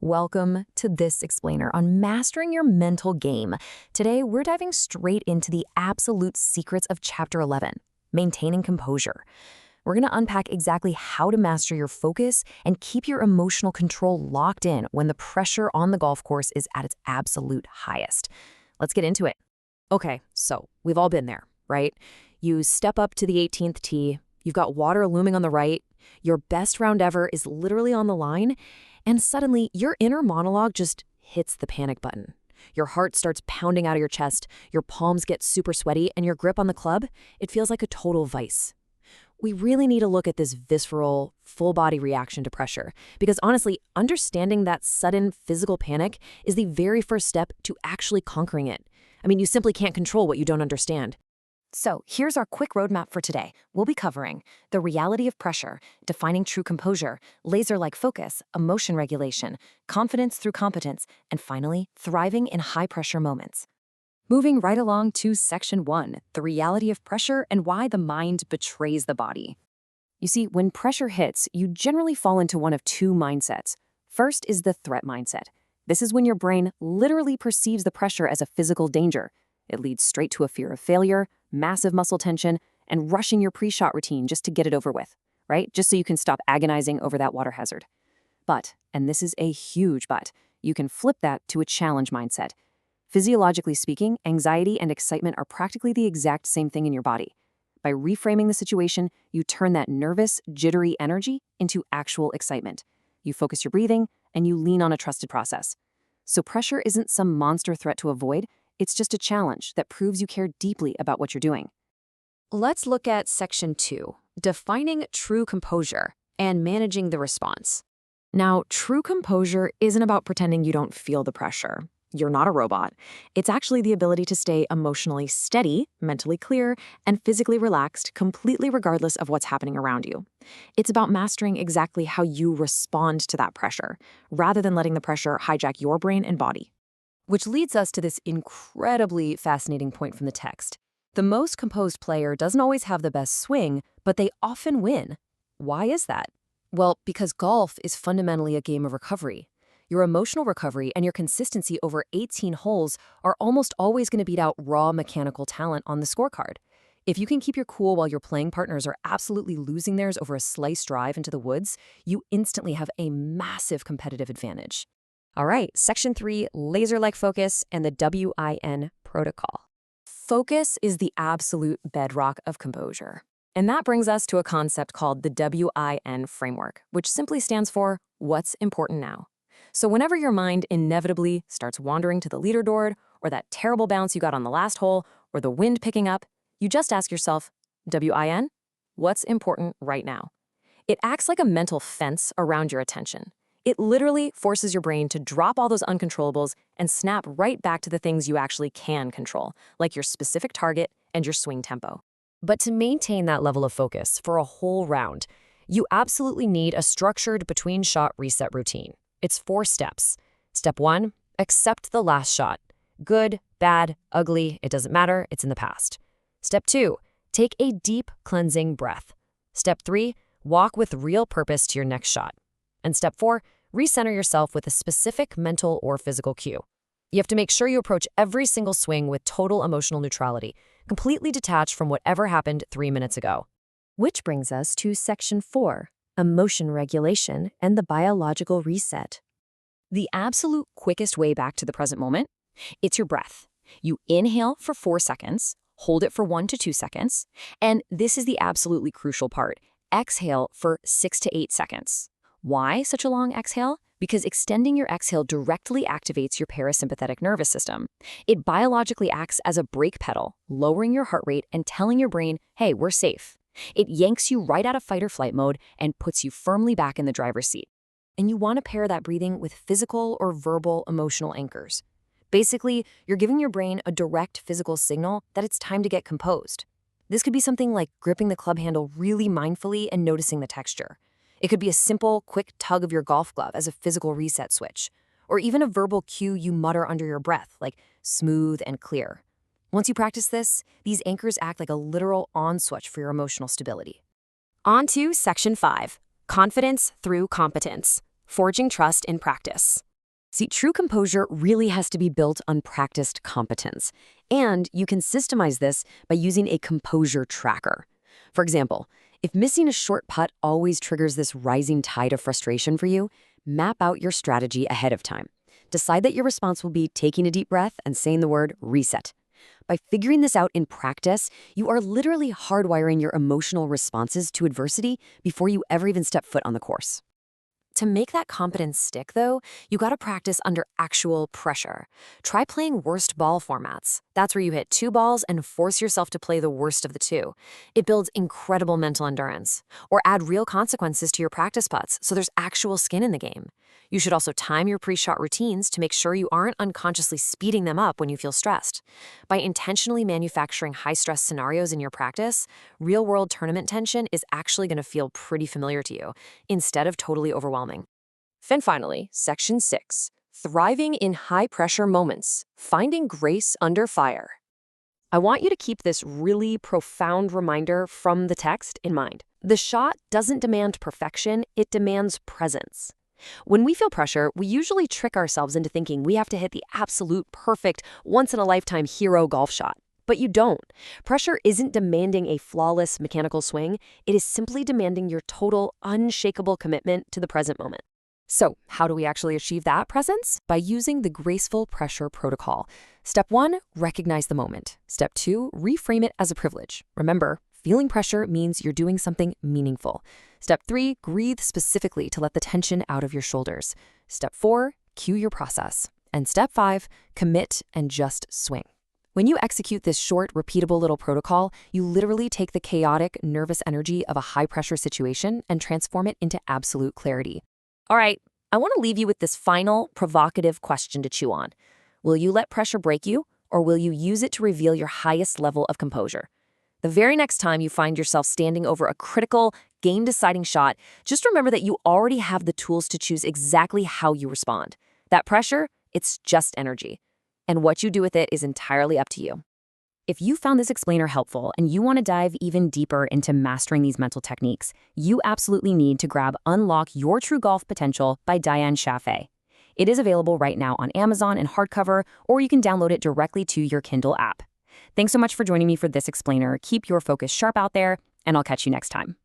Welcome to this explainer on mastering your mental game. Today, we're diving straight into the absolute secrets of Chapter 11, maintaining composure. We're going to unpack exactly how to master your focus and keep your emotional control locked in when the pressure on the golf course is at its absolute highest. Let's get into it. Okay, so we've all been there, right? You step up to the 18th tee, you've got water looming on the right, your best round ever is literally on the line, and suddenly, your inner monologue just hits the panic button. Your heart starts pounding out of your chest, your palms get super sweaty, and your grip on the club, it feels like a total vice. We really need to look at this visceral, full-body reaction to pressure, because honestly, understanding that sudden physical panic is the very first step to actually conquering it. I mean, you simply can't control what you don't understand. So here's our quick roadmap for today. We'll be covering the reality of pressure, defining true composure, laser-like focus, emotion regulation, confidence through competence, and finally, thriving in high-pressure moments. Moving right along to Section 1, the reality of pressure and why the mind betrays the body. You see, when pressure hits, you generally fall into one of two mindsets. First is the threat mindset. This is when your brain literally perceives the pressure as a physical danger. It leads straight to a fear of failure, massive muscle tension, and rushing your pre-shot routine just to get it over with, right? Just so you can stop agonizing over that water hazard. But, and this is a huge but, you can flip that to a challenge mindset. Physiologically speaking, anxiety and excitement are practically the exact same thing in your body. By reframing the situation, you turn that nervous, jittery energy into actual excitement. You focus your breathing, and you lean on a trusted process. So pressure isn't some monster threat to avoid, it's just a challenge that proves you care deeply about what you're doing. Let's look at Section 2, defining true composure and managing the response. Now, true composure isn't about pretending you don't feel the pressure. You're not a robot. It's actually the ability to stay emotionally steady, mentally clear, and physically relaxed, completely regardless of what's happening around you. It's about mastering exactly how you respond to that pressure, rather than letting the pressure hijack your brain and body. Which leads us to this incredibly fascinating point from the text. The most composed player doesn't always have the best swing, but they often win. Why is that? Well, because golf is fundamentally a game of recovery. Your emotional recovery and your consistency over 18 holes are almost always going to beat out raw mechanical talent on the scorecard. If you can keep your cool while your playing partners are absolutely losing theirs over a slice drive into the woods, you instantly have a massive competitive advantage. All right, Section 3, laser-like focus and the WIN protocol. Focus is the absolute bedrock of composure. And that brings us to a concept called the WIN framework, which simply stands for what's important now. So whenever your mind inevitably starts wandering to the leaderboard, or that terrible bounce you got on the last hole, or the wind picking up, you just ask yourself, WIN, what's important right now? It acts like a mental fence around your attention. It literally forces your brain to drop all those uncontrollables and snap right back to the things you actually can control, like your specific target and your swing tempo. But to maintain that level of focus for a whole round, you absolutely need a structured between-shot reset routine. It's 4 steps. Step 1, accept the last shot. Good, bad, ugly, it doesn't matter, it's in the past. Step 2, take a deep, cleansing breath. Step 3, walk with real purpose to your next shot. And step 4, recenter yourself with a specific mental or physical cue. You have to make sure you approach every single swing with total emotional neutrality, completely detached from whatever happened 3 minutes ago. Which brings us to Section 4, emotion regulation and the biological reset. The absolute quickest way back to the present moment, it's your breath. You inhale for 4 seconds, hold it for 1 to 2 seconds, and this is the absolutely crucial part, exhale for 6 to 8 seconds. Why such a long exhale? Because extending your exhale directly activates your parasympathetic nervous system. It biologically acts as a brake pedal, lowering your heart rate and telling your brain, hey, we're safe. It yanks you right out of fight or flight mode and puts you firmly back in the driver's seat. And you want to pair that breathing with physical or verbal emotional anchors. Basically, you're giving your brain a direct physical signal that it's time to get composed. This could be something like gripping the club handle really mindfully and noticing the texture. It could be a simple, quick tug of your golf glove as a physical reset switch, or even a verbal cue you mutter under your breath, like smooth and clear. Once you practice this, these anchors act like a literal on-switch for your emotional stability. On to Section 5, confidence through competence, forging trust in practice. See, true composure really has to be built on practiced competence. And you can systemize this by using a composure tracker. For example, if missing a short putt always triggers this rising tide of frustration for you, map out your strategy ahead of time. Decide that your response will be taking a deep breath and saying the word reset. By figuring this out in practice, you are literally hardwiring your emotional responses to adversity before you ever even step foot on the course. To make that competence stick, though, you gotta practice under actual pressure. Try playing worst ball formats. That's where you hit 2 balls and force yourself to play the worst of the 2. It builds incredible mental endurance. Or add real consequences to your practice putts so there's actual skin in the game. You should also time your pre-shot routines to make sure you aren't unconsciously speeding them up when you feel stressed. By intentionally manufacturing high-stress scenarios in your practice, real-world tournament tension is actually going to feel pretty familiar to you, instead of totally overwhelming. And finally, Section 6, Thriving in High-Pressure Moments, Finding Grace Under Fire. I want you to keep this really profound reminder from the text in mind. The shot doesn't demand perfection, it demands presence. When we feel pressure, we usually trick ourselves into thinking we have to hit the absolute perfect, once-in-a-lifetime hero golf shot. But you don't. Pressure isn't demanding a flawless mechanical swing. It is simply demanding your total, unshakable commitment to the present moment. So, how do we actually achieve that presence? By using the graceful pressure protocol. Step 1, recognize the moment. Step 2, reframe it as a privilege. Remember, feeling pressure means you're doing something meaningful. Step 3, breathe specifically to let the tension out of your shoulders. Step 4, cue your process. And Step 5, commit and just swing. When you execute this short, repeatable little protocol, you literally take the chaotic, nervous energy of a high-pressure situation and transform it into absolute clarity. All right, I want to leave you with this final, provocative question to chew on. Will you let pressure break you, or will you use it to reveal your highest level of composure? The very next time you find yourself standing over a critical, game-deciding shot, just remember that you already have the tools to choose exactly how you respond. That pressure, it's just energy. And what you do with it is entirely up to you. If you found this explainer helpful and you want to dive even deeper into mastering these mental techniques, you absolutely need to grab Unlock Your True Golf Potential by Diane Chaffee. It is available right now on Amazon in hardcover, or you can download it directly to your Kindle app. Thanks so much for joining me for this explainer. Keep your focus sharp out there, and I'll catch you next time.